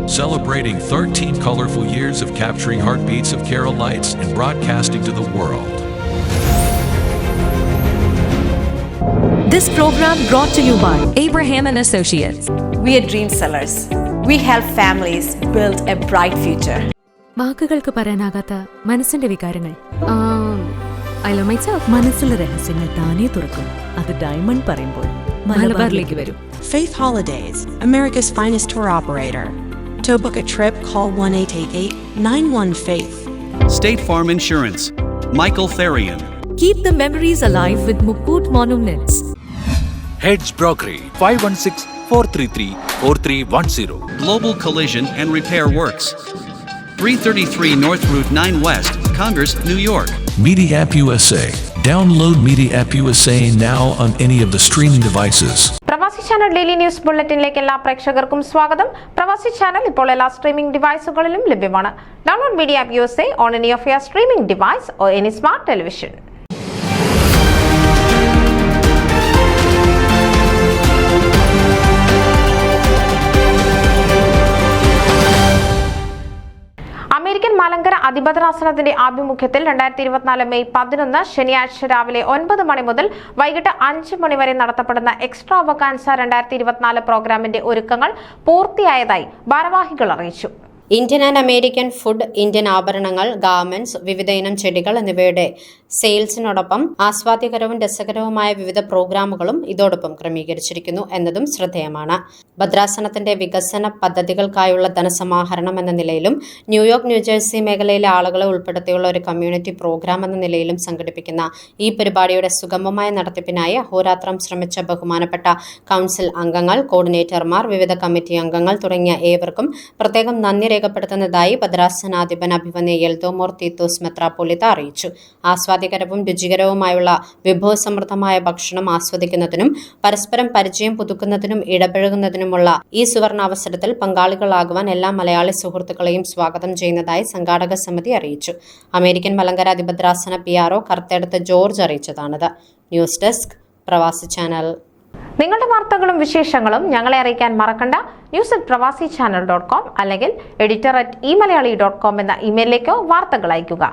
celebrating 13 colorful years of capturing heartbeats of Kerala lights and broadcasting to the world. This program brought to you by Abraham and Associates. We are dream sellers. We help families build a bright future. വാക്കുകൾക്ക് പറയാനാകാത്ത മനസ്സിന്റെ വികാരങ്ങൾ. I love myself. മനസ്സിലെ രഹസ്യങ്ങൾ താനേ തുറക്കും. അത് diamond പറയുമ്പോൾ മലബാറിലേക്ക് വരും. Faith Holidays, America's finest tour operator. To book a trip, call 1-888-91-FAITH. State Farm Insurance, Michael Therian. Keep the memories alive with Mukut Monuments. Heads Brokery 516-433-4310. Global Collision and Repair Works, 333 North Route 9 West, Congress, New York. Media App USA. Download Media App USA now on any of the streaming devices. പ്രവാസി channel daily news ബുള്ളറ്റിനിലേക്ക് എല്ലാ പ്രേക്ഷകർക്കും സ്വാഗതം. പ്രവാസി channel ഇപ്പോൾ എല്ലാ streaming ഡിവൈസുകളിലും ലഭ്യമാണ്. Download media app USA on any of your streaming device or any smart television. American Malankara അതിഭദ്രാസനത്തിന്റെ ആഭിമുഖ്യത്തിൽ 2024 മെയ് 11 ശനിയാഴ്ച രാവിലെ 9 മണി മുതൽ വൈകിട്ട് 5 മണി വരെ നടത്തപ്പെടുന്ന എക്സ്ട്രാവകാൻസ 2024 പ്രോഗ്രാമിന്റെ ഒരുക്കങ്ങൾ പൂർത്തിയായതായി ഭാരവാഹികൾ അറിയിച്ചു. Indian and American food, Indian ആഭരണങ്ങൾ, ഗാർമെന്റ്സ്, വിവിധ ഇനം ചെടികൾ എന്നിവയുടെ സെയിൽസിനോടൊപ്പം ആസ്വാദ്യകരവും രസകരവുമായ വിവിധ പ്രോഗ്രാമുകളും ഇതോടൊപ്പം ക്രമീകരിച്ചിരിക്കുന്നു എന്നതും ശ്രദ്ധേയമാണ്. ഭദ്രാസനത്തിന്റെ വികസന പദ്ധതികൾക്കായുള്ള ധനസമാഹരണം എന്ന നിലയിലും ന്യൂയോർക്ക്, ന്യൂജേഴ്സി മേഖലയിലെ ആളുകളെ ഉൾപ്പെടുത്തിയുള്ള ഒരു കമ്മ്യൂണിറ്റി പ്രോഗ്രാം എന്ന നിലയിലും സംഘടിപ്പിക്കുന്ന ഈ പരിപാടിയുടെ സുഗമമായ നടത്തിപ്പിനായി അഹോരാത്രം ശ്രമിച്ച ബഹുമാനപ്പെട്ട കൗൺസിൽ അംഗങ്ങൾ, കോർഡിനേറ്റർമാർ, വിവിധ കമ്മിറ്റി അംഗങ്ങൾ തുടങ്ങിയ ഏവർക്കും പ്രത്യേകം നന്ദി രേഖപ്പെടുത്തുന്നതായി ഭദ്രാസനാധിപൻ അഭിവന്യ എൽദോമോർ തീത്തോസ് മെത്രാപ്പൊലീത്ത അറിയിച്ചു. ആസ്വാദ്യകരവും രുചികരവുമായുള്ള വിഭവസമൃദ്ധമായ ഭക്ഷണം ആസ്വദിക്കുന്നതിനും പരസ്പരം പരിചയം പുതുക്കുന്നതിനും ഇടപഴകുന്നതിനുമുള്ള ഈ സുവർണാവസരത്തിൽ പങ്കാളികളാകുവാൻ എല്ലാ മലയാളി സുഹൃത്തുക്കളെയും സ്വാഗതം ചെയ്യുന്നതായി സംഘാടക സമിതി അറിയിച്ചു. അമേരിക്കൻ മലങ്കര അതിഭദ്രാസന PRO കർത്തേടത്ത് ജോർജ് അറിയിച്ചതാണിത്. News desk Pravasi channel. നിങ്ങളുടെ വാർത്തകളും വിശേഷങ്ങളും ഞങ്ങളെ അറിയിക്കാൻ മറക്കണ്ട. news@pravasichannel.com അല്ലെങ്കിൽ editor@eMalayali.com എന്ന ഇമെയിലിലേക്കോ വാർത്തകൾ അയയ്ക്കുക.